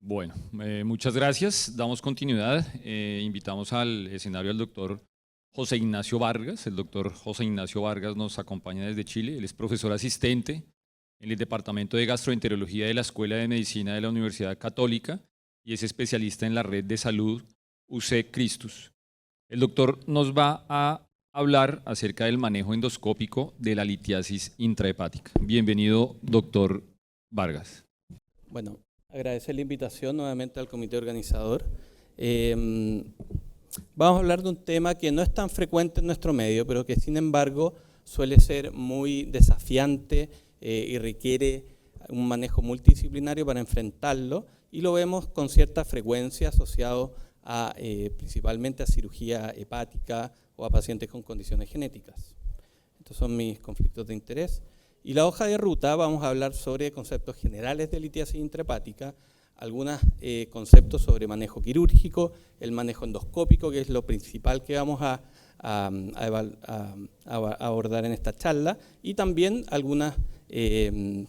Bueno, muchas gracias. Damos continuidad. Invitamos al escenario al doctor José Ignacio Vargas. El doctor José Ignacio Vargas nos acompaña desde Chile. Él es profesor asistente en el Departamento de Gastroenterología de la Escuela de Medicina de la Universidad Católica y es especialista en la red de salud UC Christus. El doctor nos va a hablar acerca del manejo endoscópico de la litiasis intrahepática. Bienvenido, doctor Vargas. Bueno, agradecer la invitación nuevamente al comité organizador. Vamos a hablar de un tema que no es tan frecuente en nuestro medio, pero que sin embargo suele ser muy desafiante y requiere un manejo multidisciplinario para enfrentarlo, y lo vemos con cierta frecuencia asociado a principalmente a cirugía hepática o a pacientes con condiciones genéticas. Estos son mis conflictos de interés. Y la hoja de ruta vamos a hablar sobre conceptos generales de litiasis intrahepática, algunos conceptos sobre manejo quirúrgico, el manejo endoscópico, que es lo principal que vamos a abordar en esta charla, y también algunos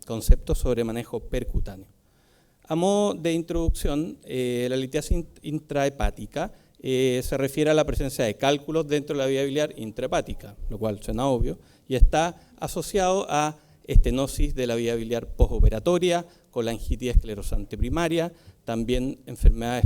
conceptos sobre manejo percutáneo. A modo de introducción, la litiasis intrahepática se refiere a la presencia de cálculos dentro de la vía biliar intrahepática, lo cual suena obvio, y está asociado a estenosis de la vía biliar postoperatoria, colangitis esclerosante primaria, también enfermedades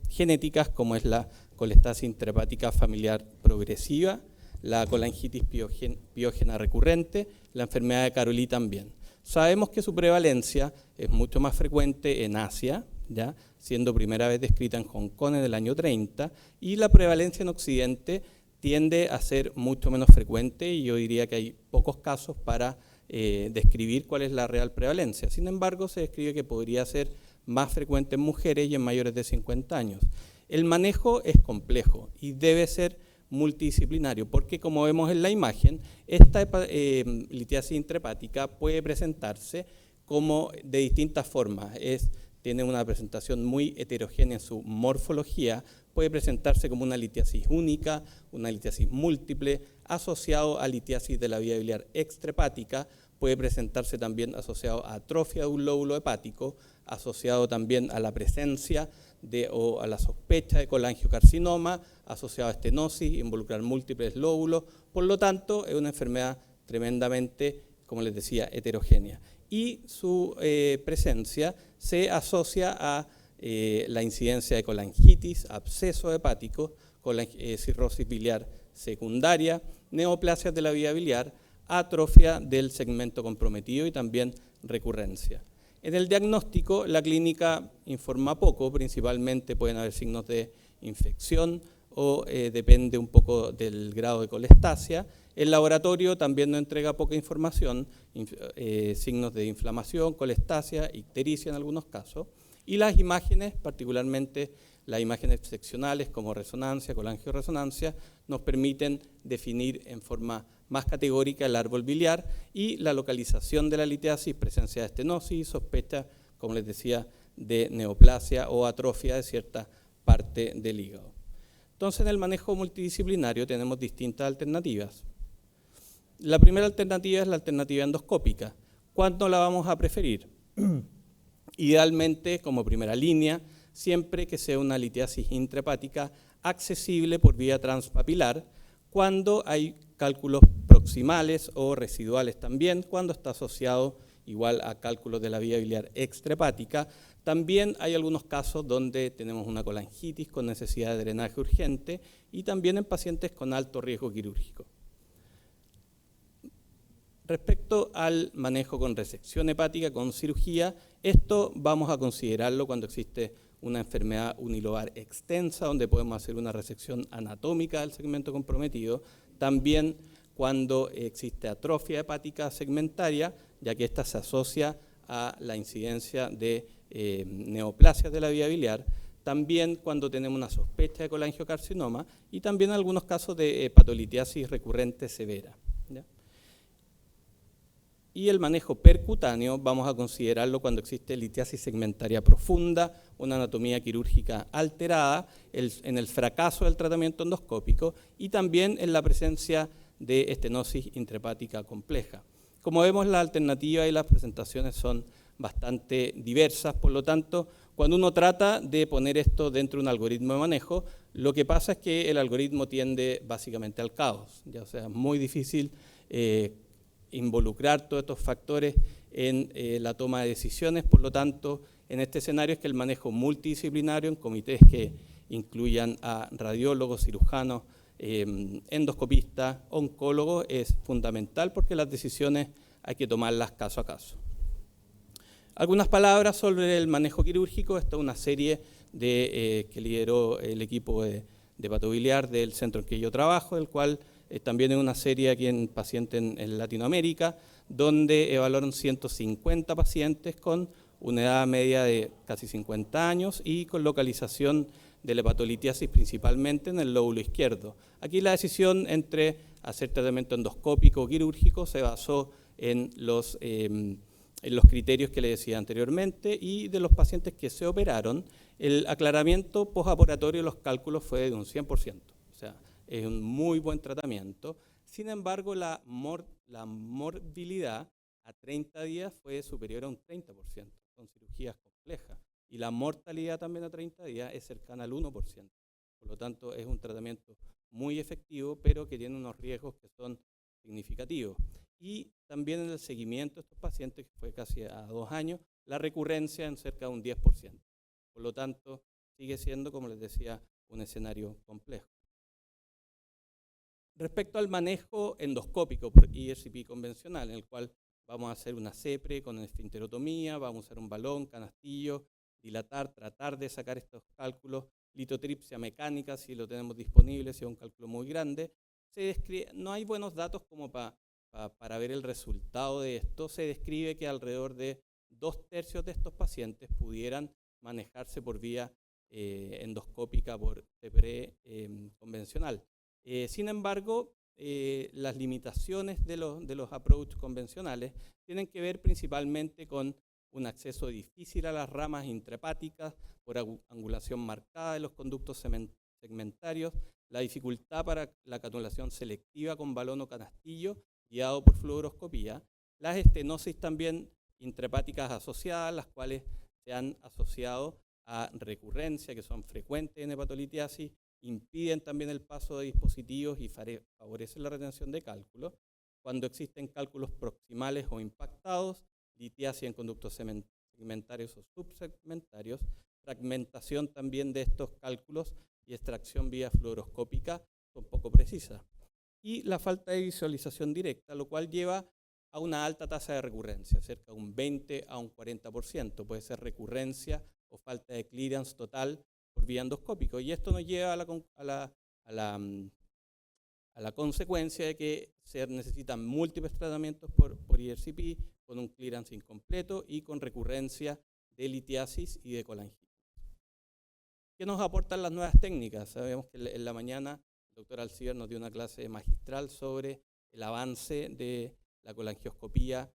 genéticas como es la colestasis intrahepática familiar progresiva, la colangitis piógena recurrente, la enfermedad de Caroli también. Sabemos que su prevalencia es mucho más frecuente en Asia, ¿ya? Siendo primera vez descrita en Hong Kong en el año 30, y la prevalencia en Occidente tiende a ser mucho menos frecuente, y yo diría que hay pocos casos para describir cuál es la real prevalencia. Sin embargo, se describe que podría ser más frecuente en mujeres y en mayores de 50 años. El manejo es complejo y debe ser multidisciplinario, porque como vemos en la imagen, esta litiasis intrahepática puede presentarse como de distintas formas. Tiene una presentación muy heterogénea en su morfología, puede presentarse como una litiasis única, una litiasis múltiple, asociado a litiasis de la vía biliar extrahepática, puede presentarse también asociado a atrofia de un lóbulo hepático, asociado también a la presencia o a la sospecha de colangiocarcinoma, asociado a estenosis, involucrar múltiples lóbulos. Por lo tanto, es una enfermedad tremendamente, como les decía, heterogénea. Y su presencia se asocia a la incidencia de colangitis, absceso hepático, cirrosis biliar secundaria, neoplasias de la vía biliar, atrofia del segmento comprometido y también recurrencia. En el diagnóstico, la clínica informa poco, principalmente pueden haber signos de infección o depende un poco del grado de colestasia. El laboratorio también nos entrega poca información, signos de inflamación, colestasia, ictericia en algunos casos. Y las imágenes, particularmente las imágenes seccionales como resonancia, colangioresonancia, nos permiten definir en forma más categórica el árbol biliar y la localización de la litiasis, presencia de estenosis, sospecha, como les decía, de neoplasia o atrofia de cierta parte del hígado. Entonces, en el manejo multidisciplinario tenemos distintas alternativas. La primera alternativa es la alternativa endoscópica. ¿Cuándo la vamos a preferir? Idealmente, como primera línea, siempre que sea una litiasis intrahepática accesible por vía transpapilar, cuando hay cálculos proximales o residuales también, cuando está asociado igual a cálculos de la vía biliar extrahepática. También hay algunos casos donde tenemos una colangitis con necesidad de drenaje urgente y también en pacientes con alto riesgo quirúrgico. Respecto al manejo con resección hepática, con cirugía, esto vamos a considerarlo cuando existe una enfermedad unilobar extensa, donde podemos hacer una resección anatómica del segmento comprometido, también cuando existe atrofia hepática segmentaria, ya que esta se asocia a la incidencia de neoplasias de la vía biliar, también cuando tenemos una sospecha de colangiocarcinoma y también en algunos casos de hepatolitiasis recurrente severa, ¿ya? Y el manejo percutáneo vamos a considerarlo cuando existe litiasis segmentaria profunda, una anatomía quirúrgica alterada, en el fracaso del tratamiento endoscópico y también en la presencia de estenosis intrahepática compleja. Como vemos, las alternativas y las presentaciones son bastante diversas, por lo tanto, cuando uno trata de poner esto dentro de un algoritmo de manejo, lo que pasa es que el algoritmo tiende básicamente al caos. Ya, o sea, es muy difícil involucrar todos estos factores en la toma de decisiones. Por lo tanto, en este escenario es que el manejo multidisciplinario en comités que incluyan a radiólogos, cirujanos, endoscopistas, oncólogos es fundamental, porque las decisiones hay que tomarlas caso a caso. Algunas palabras sobre el manejo quirúrgico. Esta es una serie que lideró el equipo de patobiliar del centro en que yo trabajo, el cual también es una serie aquí en pacientes en Latinoamérica, donde evaluaron 150 pacientes con una edad media de casi 50 años y con localización de la hepatolitiasis principalmente en el lóbulo izquierdo. Aquí la decisión entre hacer tratamiento endoscópico o quirúrgico se basó en los criterios que le decía anteriormente, y de los pacientes que se operaron, el aclaramiento postoperatorio de los cálculos fue de un 100%. O sea, es un muy buen tratamiento. Sin embargo, la morbilidad a 30 días fue superior a un 30%. Son cirugías complejas. Y la mortalidad también a 30 días es cercana al 1%. Por lo tanto, es un tratamiento muy efectivo, pero que tiene unos riesgos que son significativos. Y también en el seguimiento de estos pacientes, que fue casi a 2 años, la recurrencia en cerca de un 10%. Por lo tanto, sigue siendo, como les decía, un escenario complejo. Respecto al manejo endoscópico por ERCP convencional, en el cual vamos a hacer una CEPRE con esfinterotomía, vamos a hacer un balón, canastillo, dilatar, tratar de sacar estos cálculos, litotripsia mecánica si lo tenemos disponible, si es un cálculo muy grande. No hay buenos datos como para ver el resultado de esto. Se describe que alrededor de 2/3 de estos pacientes pudieran manejarse por vía endoscópica por CEPRE convencional. Sin embargo, las limitaciones de los approach convencionales tienen que ver principalmente con un acceso difícil a las ramas intrahepáticas por angulación marcada de los conductos segmentarios, la dificultad para la canulación selectiva con balón o canastillo guiado por fluoroscopía, las estenosis también intrahepáticas asociadas, las cuales se han asociado a recurrencia, que son frecuentes en hepatolitiasis, impiden también el paso de dispositivos y favorecen la retención de cálculos. Cuando existen cálculos proximales o impactados, litiasis en conductos segmentarios o subsegmentarios, fragmentación también de estos cálculos y extracción vía fluoroscópica son poco precisas. Y la falta de visualización directa, lo cual lleva a una alta tasa de recurrencia, cerca de un 20 a un 40%. Puede ser recurrencia o falta de clearance total por vía endoscópico. Y esto nos lleva a la consecuencia de que se necesitan múltiples tratamientos por ERCP, con un clearance incompleto y con recurrencia de litiasis y de colangitis. ¿Qué nos aportan las nuevas técnicas? Sabemos que en la mañana el doctor Alcibar nos dio una clase magistral sobre el avance de la colangioscopía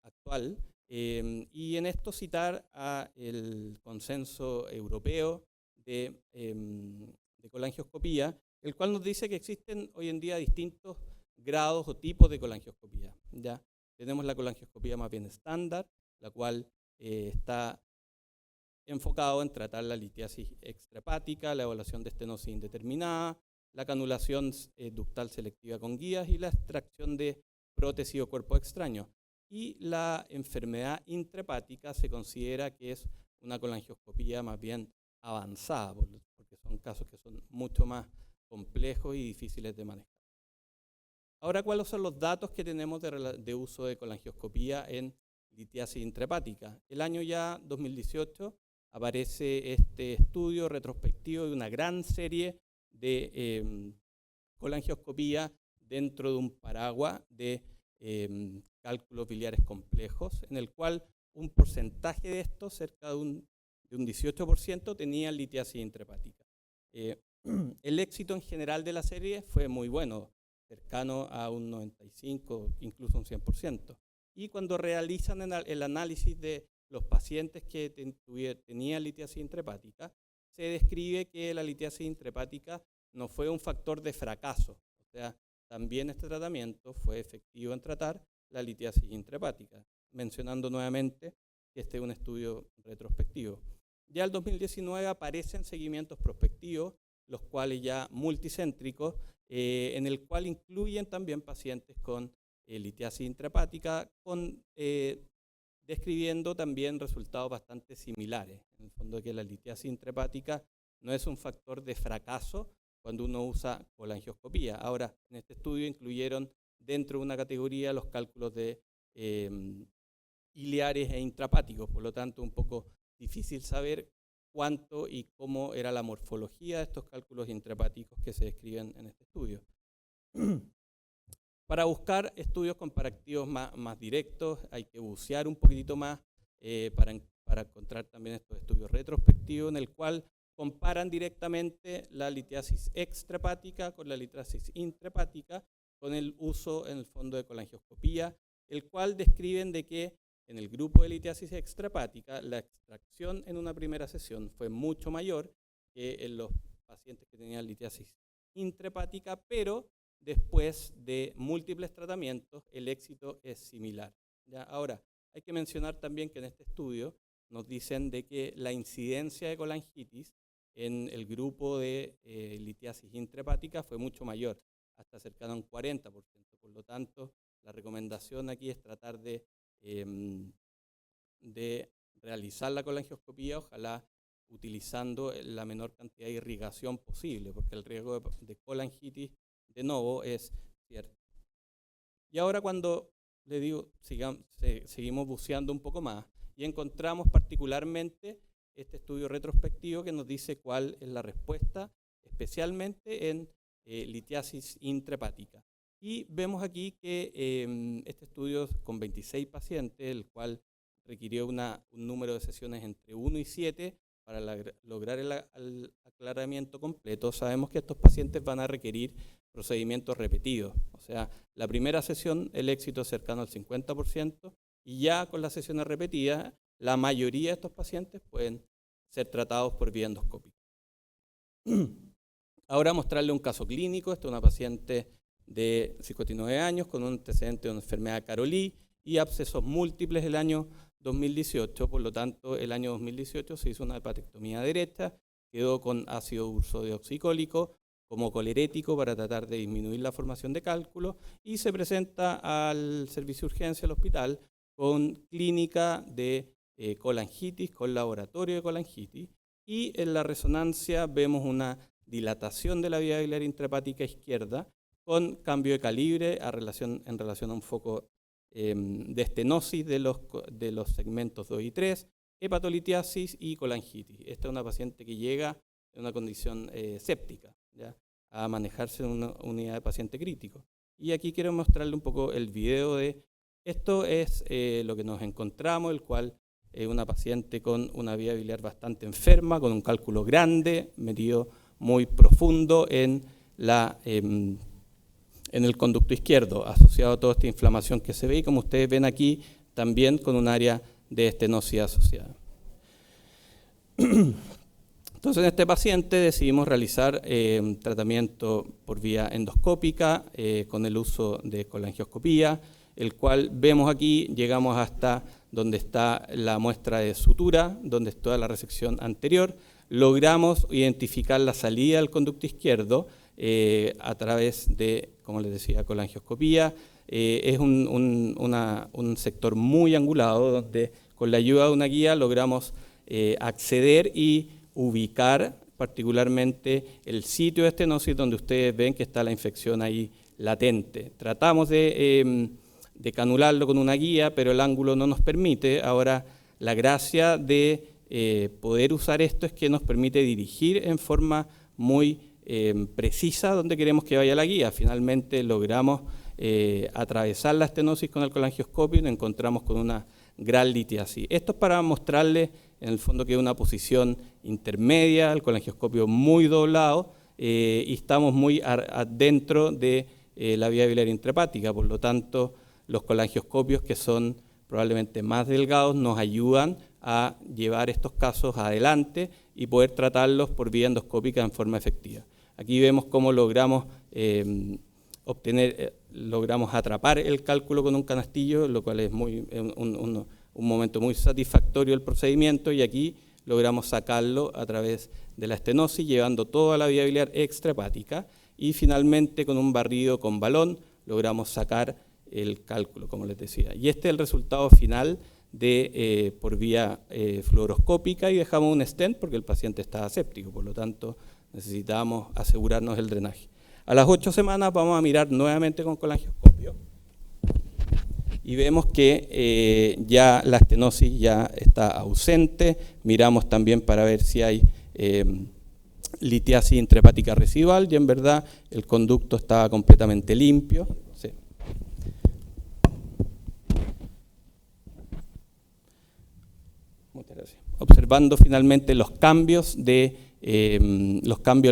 actual, y en esto citar el consenso europeo de colangioscopía, el cual nos dice que existen hoy en día distintos grados o tipos de colangioscopía. ¿Ya? Tenemos la colangioscopía más bien estándar, la cual está enfocado en tratar la litiasis extrahepática, la evaluación de estenosis indeterminada, la canulación ductal selectiva con guías y la extracción de prótesis o cuerpo extraño. Y la enfermedad intrahepática se considera que es una colangioscopía más bien avanzada, porque son casos que son mucho más complejos y difíciles de manejar. Ahora, ¿cuáles son los datos que tenemos de uso de colangioscopía en litiasis intrahepática? El año ya 2018 aparece este estudio retrospectivo de una gran serie de colangioscopía dentro de un paraguas de cálculos biliares complejos, en el cual un porcentaje de estos, cerca de un 18%, tenía litiasis intrahepática. El éxito en general de la serie fue muy bueno, cercano a un 95%, incluso un 100%. Y cuando realizan el análisis de los pacientes que tenían litiasis intrahepática, se describe que la litiasis intrahepática no fue un factor de fracaso. O sea, también este tratamiento fue efectivo en tratar la litiasis intrahepática. Mencionando nuevamente que este es un estudio retrospectivo. Ya el 2019 aparecen seguimientos prospectivos, los cuales ya multicéntricos, en el cual incluyen también pacientes con litiasis intrahepática, describiendo también resultados bastante similares. En el fondo, que la litiasis intrahepática no es un factor de fracaso cuando uno usa colangioscopía. Ahora, en este estudio incluyeron dentro de una categoría los cálculos de iliares e intrahepáticos, por lo tanto un poco difícil saber cuánto y cómo era la morfología de estos cálculos intrahepáticos que se describen en este estudio. Para buscar estudios comparativos más directos hay que bucear un poquitito más para encontrar también estos estudios retrospectivos en el cual comparan directamente la litiasis extrahepática con la litiasis intrahepática con el uso en el fondo de colangioscopía, el cual describen de que en el grupo de litiasis extrahepática la extracción en una primera sesión fue mucho mayor que en los pacientes que tenían litiasis intrahepática, pero después de múltiples tratamientos el éxito es similar. ¿Ya? Ahora, hay que mencionar también que en este estudio nos dicen de que la incidencia de colangitis en el grupo de litiasis intrahepática fue mucho mayor, hasta cercano a un 40%. Por lo tanto, la recomendación aquí es tratar de realizar la colangioscopía, ojalá utilizando la menor cantidad de irrigación posible, porque el riesgo de colangitis de novo es cierto. Y ahora cuando le digo, seguimos buceando un poco más y encontramos particularmente este estudio retrospectivo que nos dice cuál es la respuesta, especialmente en litiasis intrahepática. Y vemos aquí que este estudio con 26 pacientes, el cual requirió un número de sesiones entre 1 y 7 para lograr el aclaramiento completo. Sabemos que estos pacientes van a requerir procedimientos repetidos. O sea, la primera sesión el éxito es cercano al 50% y ya con las sesiones repetidas la mayoría de estos pacientes pueden ser tratados por vía endoscópica. Ahora mostrarle un caso clínico. Esta es una paciente de 59 años con un antecedente de una enfermedad de Caroli y abscesos múltiples el año 2018, por lo tanto el año 2018 se hizo una hepatectomía derecha, quedó con ácido ursodeoxicólico como colerético para tratar de disminuir la formación de cálculos y se presenta al servicio de urgencia del hospital con clínica de colangitis, con laboratorio de colangitis, y en la resonancia vemos una dilatación de la vía biliar intrahepática izquierda con cambio de calibre en relación a un foco de estenosis de los segmentos 2 y 3, hepatolitiasis y colangitis. Esta es una paciente que llega en una condición séptica, ¿ya?, a manejarse en una unidad de paciente crítico. Y aquí quiero mostrarle un poco el video de esto. Es lo que nos encontramos, el cual es una paciente con una vía biliar bastante enferma, con un cálculo grande, metido muy profundo en el conducto izquierdo, asociado a toda esta inflamación que se ve, y como ustedes ven aquí, también con un área de estenosis asociada. Entonces, en este paciente decidimos realizar tratamiento por vía endoscópica con el uso de colangioscopía, el cual vemos aquí, llegamos hasta donde está la muestra de sutura, donde está la resección anterior, logramos identificar la salida del conducto izquierdo a través de, como les decía, colangioscopía. Es un sector muy angulado donde con la ayuda de una guía logramos acceder y ubicar particularmente el sitio de estenosis donde ustedes ven que está la infección ahí latente. Tratamos de canularlo con una guía, pero el ángulo no nos permite. Ahora, la gracia de poder usar esto es que nos permite dirigir en forma muy precisa donde queremos que vaya la guía. Finalmente logramos atravesar la estenosis con el colangioscopio y nos encontramos con una gran litiasis. Esto es para mostrarles en el fondo que es una posición intermedia, el colangioscopio muy doblado y estamos muy adentro de la vía biliar intrahepática. Por lo tanto, los colangioscopios que son probablemente más delgados nos ayudan a llevar estos casos adelante y poder tratarlos por vía endoscópica en forma efectiva. Aquí vemos cómo logramos logramos atrapar el cálculo con un canastillo, lo cual es un momento muy satisfactorio del procedimiento y aquí logramos sacarlo a través de la estenosis, llevando toda la vía biliar extrahepática y finalmente con un barrido con balón logramos sacar el cálculo, como les decía. Y este es el resultado final por vía fluoroscópica y dejamos un stent porque el paciente estaba séptico, por lo tanto necesitábamos asegurarnos del drenaje. A las 8 semanas vamos a mirar nuevamente con colangioscopio y vemos que ya la estenosis ya está ausente. Miramos también para ver si hay litiasis intrahepática residual y en verdad el conducto estaba completamente limpio. Sí. Muchas gracias. Observando finalmente los cambios del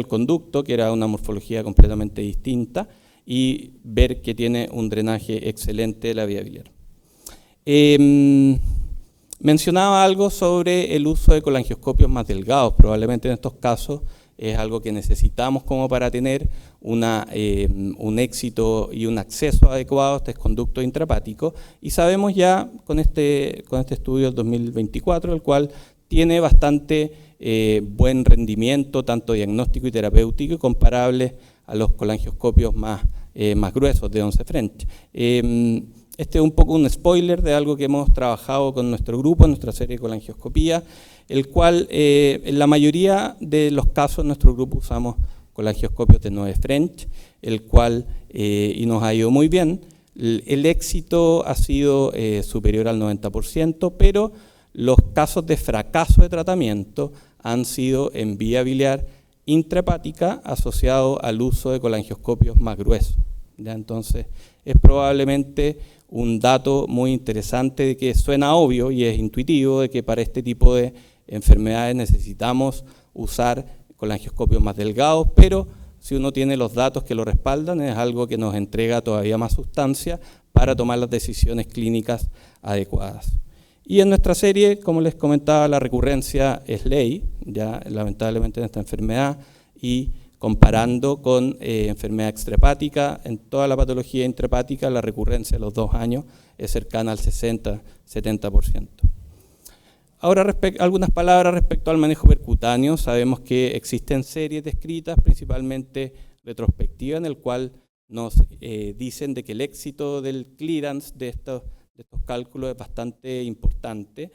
conducto, que era una morfología completamente distinta, y ver que tiene un drenaje excelente de la vía biliar. Mencionaba algo sobre el uso de colangioscopios más delgados. Probablemente en estos casos es algo que necesitamos como para tener un éxito y un acceso adecuado a este conducto intrahepático, y sabemos ya con este estudio del 2024, el cual tiene bastante buen rendimiento, tanto diagnóstico y terapéutico, comparable a los colangioscopios más gruesos de 11 French. Este es un poco un spoiler de algo que hemos trabajado con nuestro grupo, en nuestra serie de colangioscopía, el cual en la mayoría de los casos en nuestro grupo usamos colangioscopios de 9 French, el cual y nos ha ido muy bien. El éxito ha sido superior al 90%, pero los casos de fracaso de tratamiento han sido en vía biliar intrahepática asociado al uso de colangioscopios más gruesos. ¿Ya? Entonces, es probablemente un dato muy interesante de que suena obvio y es intuitivo de que para este tipo de enfermedades necesitamos usar colangioscopios más delgados, pero si uno tiene los datos que lo respaldan, es algo que nos entrega todavía más sustancia para tomar las decisiones clínicas adecuadas. Y en nuestra serie, como les comentaba, la recurrencia es ley, ya lamentablemente en esta enfermedad, y comparando con enfermedad extrahepática, en toda la patología intrahepática la recurrencia a los 2 años es cercana al 60-70%. Ahora algunas palabras respecto al manejo percutáneo. Sabemos que existen series descritas, principalmente retrospectivas, en el cual nos dicen de que el éxito del clearance de estos cálculos es bastante importante,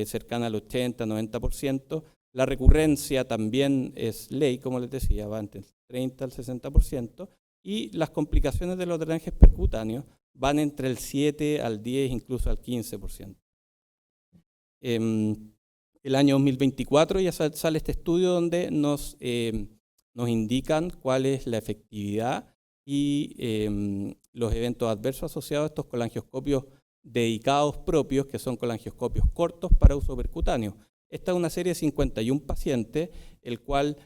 cercana al 80-90%. La recurrencia también es ley, como les decía, va entre el 30 al 60%, y las complicaciones de los drenajes percutáneos van entre el 7 al 10, incluso al 15%. El año 2024 ya sale este estudio donde nos indican cuál es la efectividad y los eventos adversos asociados a estos colangioscopios dedicados propios, que son colangioscopios cortos para uso percutáneo. Esta es una serie de 51 pacientes, el cual,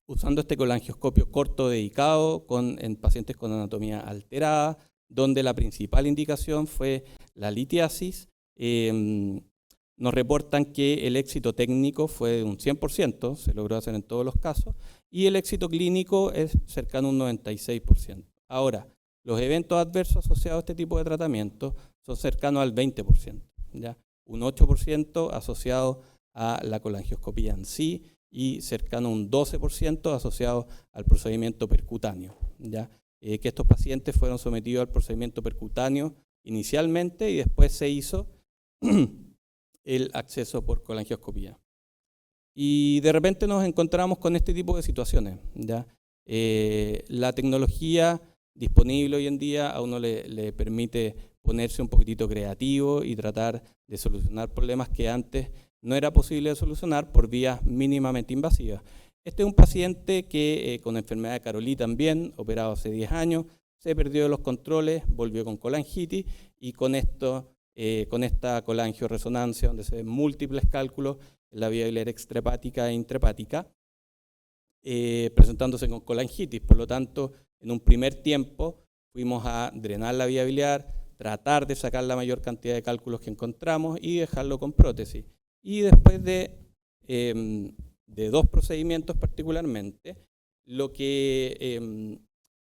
usando este colangioscopio corto dedicado en pacientes con anatomía alterada, donde la principal indicación fue la litiasis, nos reportan que el éxito técnico fue de un 100%, se logró hacer en todos los casos, y el éxito clínico es cercano a un 96%. Ahora, los eventos adversos asociados a este tipo de tratamiento son cercanos al 20%, ¿ya? Un 8% asociado a la colangioscopía en sí y cercano a un 12% asociado al procedimiento percutáneo, ¿ya? Que estos pacientes fueron sometidos al procedimiento percutáneo inicialmente y después se hizo el acceso por colangioscopía. Y de repente nos encontramos con este tipo de situaciones, ¿ya? La tecnología disponible hoy en día a uno le permite ponerse un poquitito creativo y tratar de solucionar problemas que antes no era posible de solucionar por vías mínimamente invasivas. Este es un paciente que con enfermedad de Caroli también, operado hace 10 años, se perdió de los controles, volvió con colangitis y con esta colangioresonancia, donde se ven múltiples cálculos en la vía biliar extrahepática e intrahepática, presentándose con colangitis. Por lo tanto, en un primer tiempo fuimos a drenar la vía biliar, tratar de sacar la mayor cantidad de cálculos que encontramos y dejarlo con prótesis. Y después de 2 procedimientos particularmente, lo que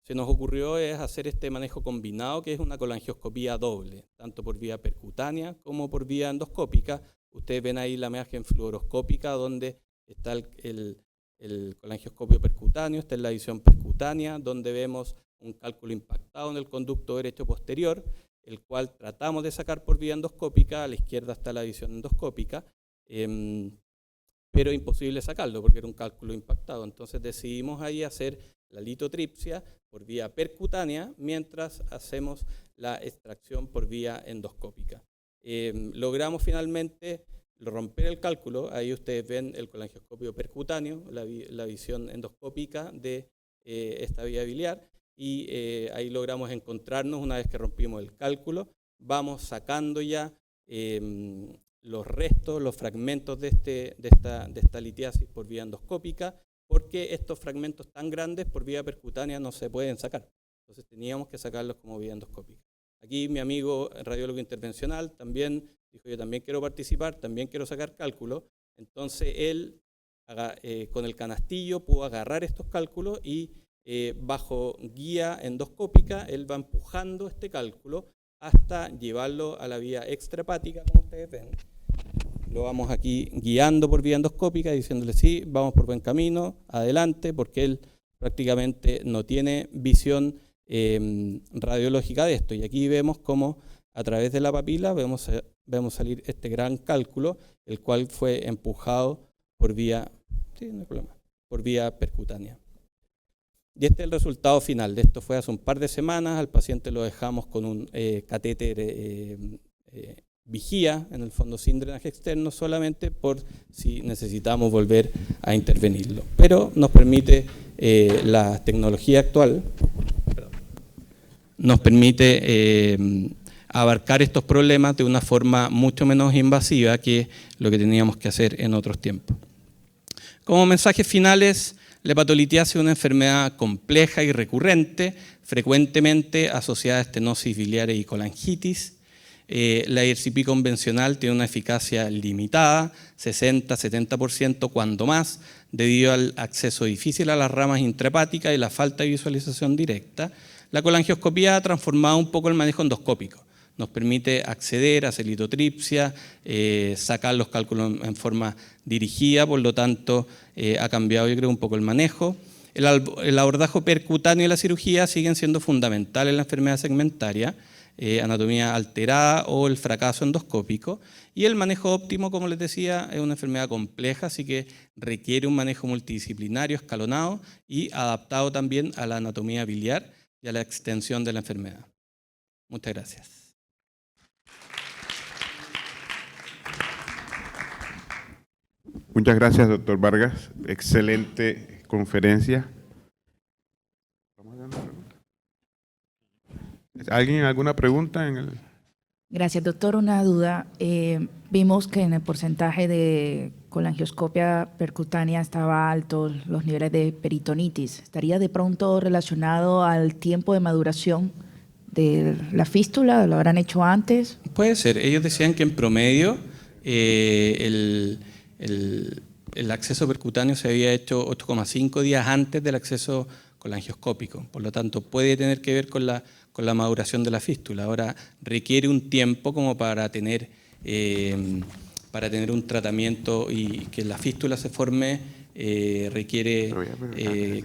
se nos ocurrió es hacer este manejo combinado, que es una colangioscopía doble, tanto por vía percutánea como por vía endoscópica. Ustedes ven ahí la imagen fluoroscópica donde está el colangioscopio percutáneo, esta es la visión percutánea, donde vemos un cálculo impactado en el conducto derecho posterior, el cual tratamos de sacar por vía endoscópica. A la izquierda está la visión endoscópica, pero imposible sacarlo porque era un cálculo impactado. Entonces decidimos ahí hacer la litotripsia por vía percutánea mientras hacemos la extracción por vía endoscópica. Logramos finalmente romper el cálculo. Ahí ustedes ven el colangioscopio percutáneo, la visión endoscópica de esta vía biliar, y ahí logramos encontrarnos una vez que rompimos el cálculo. Vamos sacando ya los restos, los fragmentos de esta litiasis por vía endoscópica, porque estos fragmentos tan grandes por vía percutánea no se pueden sacar. Entonces teníamos que sacarlos como vía endoscópica. Aquí mi amigo radiólogo intervencional también dijo: yo también quiero participar, también quiero sacar cálculos. Entonces él, con el canastillo, pudo agarrar estos cálculos y bajo guía endoscópica, él va empujando este cálculo hasta llevarlo a la vía extrahepática, como ustedes ven. Lo vamos aquí guiando por vía endoscópica, diciéndole: sí, vamos por buen camino, adelante, porque él prácticamente no tiene visión radiológica de esto. Y aquí vemos cómo a través de la papila vemos salir este gran cálculo, el cual fue empujado por vía, sí, no hay problema, por vía percutánea. Y este es el resultado final. De esto fue hace un par de semanas. Al paciente lo dejamos con un catéter vigía, en el fondo sin drenaje externo, solamente por si necesitamos volver a intervenirlo. Pero nos permite la tecnología actual, nos permite abarcar estos problemas de una forma mucho menos invasiva que lo que teníamos que hacer en otros tiempos. Como mensajes finales, la hepatolitiasis es una enfermedad compleja y recurrente, frecuentemente asociada a estenosis biliares y colangitis. La IRCP convencional tiene una eficacia limitada, 60-70% cuando más, debido al acceso difícil a las ramas intrahepáticas y la falta de visualización directa. La colangioscopía ha transformado un poco el manejo endoscópico. Nos permite acceder a hacer litotripsia, sacar los cálculos en forma dirigida, por lo tanto ha cambiado, yo creo, un poco el manejo. El abordaje percutáneo y la cirugía siguen siendo fundamentales en la enfermedad segmentaria, anatomía alterada o el fracaso endoscópico. Y el manejo óptimo, como les decía, es una enfermedad compleja, así que requiere un manejo multidisciplinario, escalonado y adaptado también a la anatomía biliar y a la extensión de la enfermedad. Muchas gracias. Muchas gracias, doctor Vargas. Excelente conferencia. ¿Alguien alguna pregunta? Gracias, doctor. Una duda. Vimos que en el porcentaje de colangioscopia percutánea estaba alto los niveles de peritonitis. ¿Estaría de pronto relacionado al tiempo de maduración de la fístula? ¿Lo habrán hecho antes? Puede ser. Ellos decían que en promedio el acceso percutáneo se había hecho 8,5 días antes del acceso colangioscópico. Por lo tanto, puede tener que ver con la maduración de la fístula. Ahora, requiere un tiempo como para tener un tratamiento, y que la fístula se forme requiere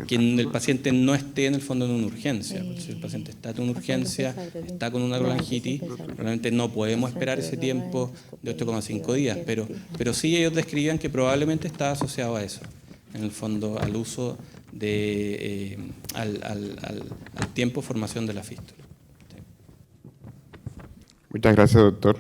que el paciente no esté en el fondo en una urgencia. Si el paciente está en una urgencia, está con una colangitis, realmente no podemos esperar ese tiempo de 8,5 días, pero sí ellos describían que probablemente está asociado a eso, en el fondo al uso al tiempo de formación de la fístula. Muchas gracias, doctor.